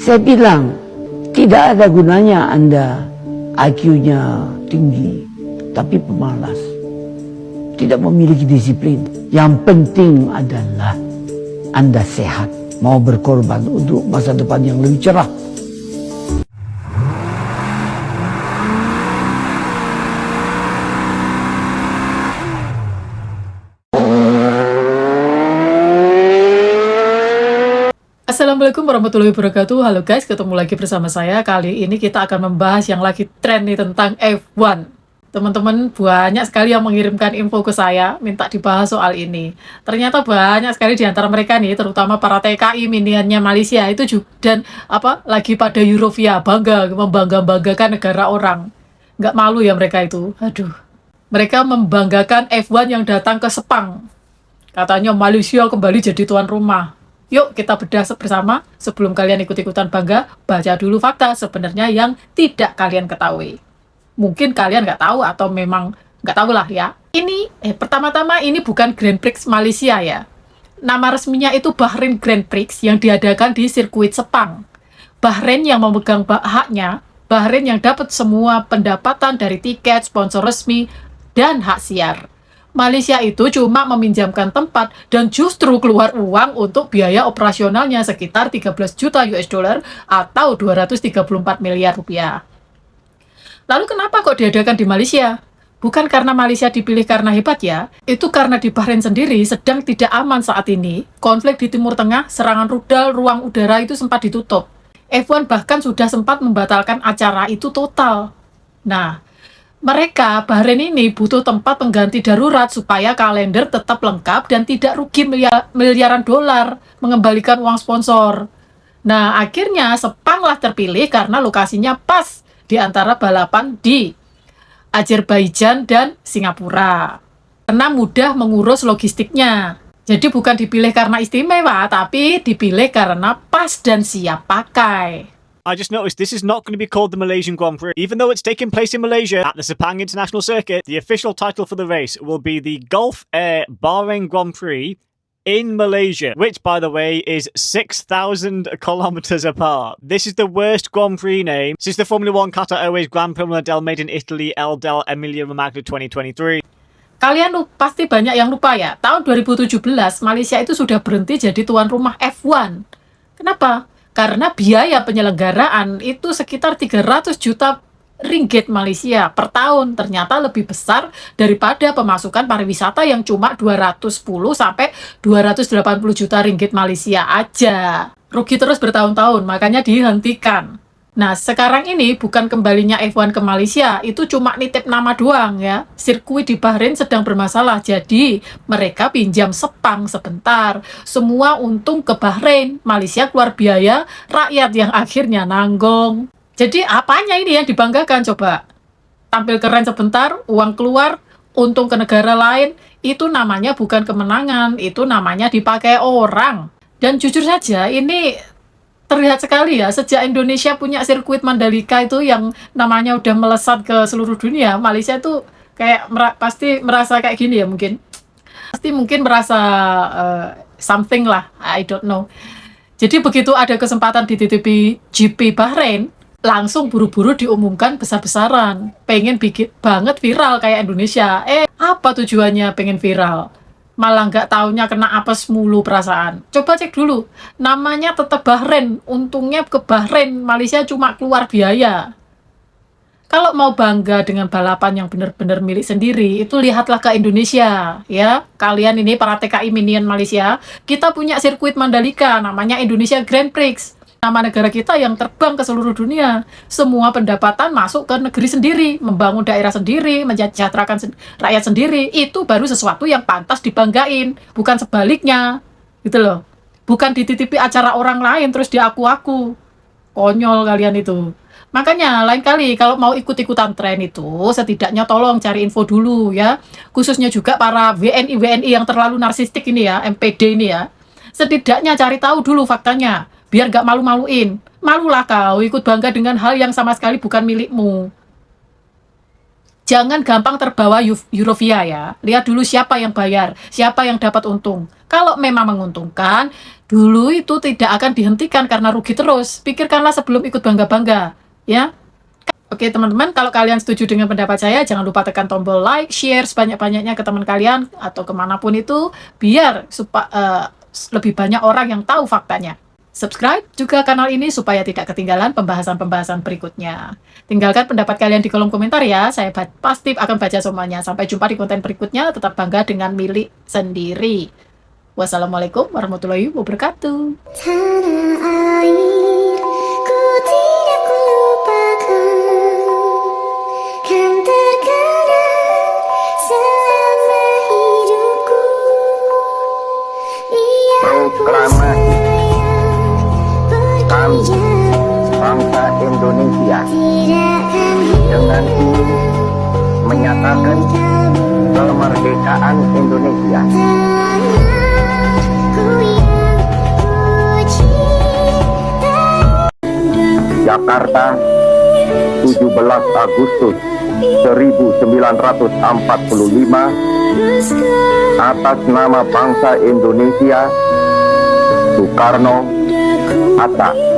Saya bilang, tidak ada gunanya Anda IQ-nya tinggi, tapi pemalas, tidak memiliki disiplin. Yang penting adalah Anda sehat, mau berkorban untuk masa depan yang lebih cerah. Assalamualaikum warahmatullahi wabarakatuh. Halo guys, ketemu lagi bersama saya. Kali ini kita akan membahas yang lagi tren nih tentang F1. Teman-teman banyak sekali yang mengirimkan info ke saya, minta dibahas soal ini. Ternyata banyak sekali di antara mereka nih, terutama para TKI miniannya Malaysia itu juga dan lagi pada Eurovia, membanggakan negara orang. Nggak malu ya mereka itu. Aduh. Mereka membanggakan F1 yang datang ke Sepang. Katanya Malaysia kembali jadi tuan rumah. Yuk kita bedah bersama. Sebelum kalian ikut-ikutan bangga, baca dulu fakta sebenarnya yang tidak kalian ketahui. Mungkin kalian nggak tahu atau memang nggak tahu lah ya. Pertama-tama ini bukan Grand Prix Malaysia ya. Nama resminya itu Bahrain Grand Prix yang diadakan di sirkuit Sepang. Bahrain yang memegang haknya, Bahrain yang dapat semua pendapatan dari tiket, sponsor resmi, dan hak siar. Malaysia itu cuma meminjamkan tempat dan justru keluar uang untuk biaya operasionalnya sekitar 13 juta US dollar atau 234 miliar rupiah. Lalu kenapa kok diadakan di Malaysia? Bukan karena Malaysia dipilih karena hebat ya, itu karena di Bahrain sendiri sedang tidak aman saat ini. Konflik di Timur Tengah, serangan rudal, ruang udara itu sempat ditutup. F1 bahkan sudah sempat membatalkan acara itu total. Nah, mereka, Bahrain ini butuh tempat pengganti darurat supaya kalender tetap lengkap dan tidak rugi miliaran dolar mengembalikan uang sponsor. Nah, akhirnya Sepang lah terpilih karena lokasinya pas di antara balapan di Azerbaijan dan Singapura. Karena mudah mengurus logistiknya. Jadi bukan dipilih karena istimewa, tapi dipilih karena pas dan siap pakai. I just noticed this is not going to be called the Malaysian Grand Prix. Even though it's taking place in Malaysia at the Sepang International Circuit, the official title for the race will be the Gulf Air Bahrain Grand Prix in Malaysia, which, by the way, is 6,000 kilometers apart. This is the worst Grand Prix name since the Formula 1 Qatar Airways Grand Prix del Made in Italy El del Emilia Romagna 2023. Kalian pasti banyak yang lupa ya, tahun 2017 Malaysia itu sudah berhenti jadi tuan rumah F1. Kenapa? Karena biaya penyelenggaraan itu sekitar 300 juta ringgit Malaysia per tahun. Ternyata lebih besar daripada pemasukan pariwisata yang cuma 210 sampai 280 juta ringgit Malaysia aja. Rugi terus bertahun-tahun, makanya dihentikan. Nah, sekarang ini bukan kembalinya F1 ke Malaysia, itu cuma nitip nama doang ya. Sirkuit di Bahrain sedang bermasalah, jadi mereka pinjam Sepang sebentar. Semua untung ke Bahrain, Malaysia keluar biaya, rakyat yang akhirnya nanggung. Jadi apanya ini yang dibanggakan coba? Tampil keren sebentar, uang keluar, untung ke negara lain, itu namanya bukan kemenangan, itu namanya dipakai orang. Dan jujur saja, ini terlihat sekali ya, sejak Indonesia punya sirkuit Mandalika itu yang namanya udah melesat ke seluruh dunia, Malaysia tuh kayak pasti merasa kayak gini ya mungkin. Pasti mungkin merasa something lah, I don't know. Jadi begitu ada kesempatan di TTP GP Bahrain, langsung buru-buru diumumkan besar-besaran. Pengen bikin banget viral kayak Indonesia. Apa tujuannya pengen viral? Malah nggak taunya kena apes mulu perasaan. Coba cek dulu, namanya tetap Bahrain, untungnya ke Bahrain, Malaysia cuma keluar biaya. Kalau mau bangga dengan balapan yang benar-benar milik sendiri, itu lihatlah ke Indonesia, ya. Kalian ini para TKI minion Malaysia, kita punya sirkuit Mandalika, namanya Indonesia Grand Prix. Nama negara kita yang terbang ke seluruh dunia. Semua pendapatan masuk ke negeri sendiri, membangun daerah sendiri, mensejahterakan rakyat sendiri. Itu baru sesuatu yang pantas dibanggain, bukan sebaliknya. Gitu loh. Bukan dititipi acara orang lain terus diaku-aku. Konyol kalian itu. Makanya lain kali kalau mau ikut-ikutan tren itu, setidaknya tolong cari info dulu ya. Khususnya juga para WNI yang terlalu narsistik ini ya, MPD ini ya. Setidaknya cari tahu dulu faktanya. Biar gak malu-maluin. Malulah kau ikut bangga dengan hal yang sama sekali bukan milikmu. Jangan gampang terbawa euforia ya. Lihat dulu siapa yang bayar, siapa yang dapat untung. Kalau memang menguntungkan, dulu itu tidak akan dihentikan karena rugi terus. Pikirkanlah sebelum ikut bangga-bangga, ya. Oke teman-teman, kalau kalian setuju dengan pendapat saya, jangan lupa tekan tombol like, share sebanyak-banyaknya ke teman kalian atau kemanapun itu, biar lebih banyak orang yang tahu faktanya. Subscribe juga kanal ini supaya tidak ketinggalan pembahasan-pembahasan berikutnya. Tinggalkan pendapat kalian di kolom komentar ya, saya pasti akan baca semuanya. Sampai jumpa di konten berikutnya, tetap bangga dengan milik sendiri. Wassalamualaikum warahmatullahi wabarakatuh. Tanah air, ku tidak lupakan, kan terkenang selama hidupku. Proklamasi kami bangsa Indonesia dengan ini menyatakan kemerdekaan Indonesia. Jakarta, 17 Agustus 1945, atas nama bangsa Indonesia, Soekarno, Hatta.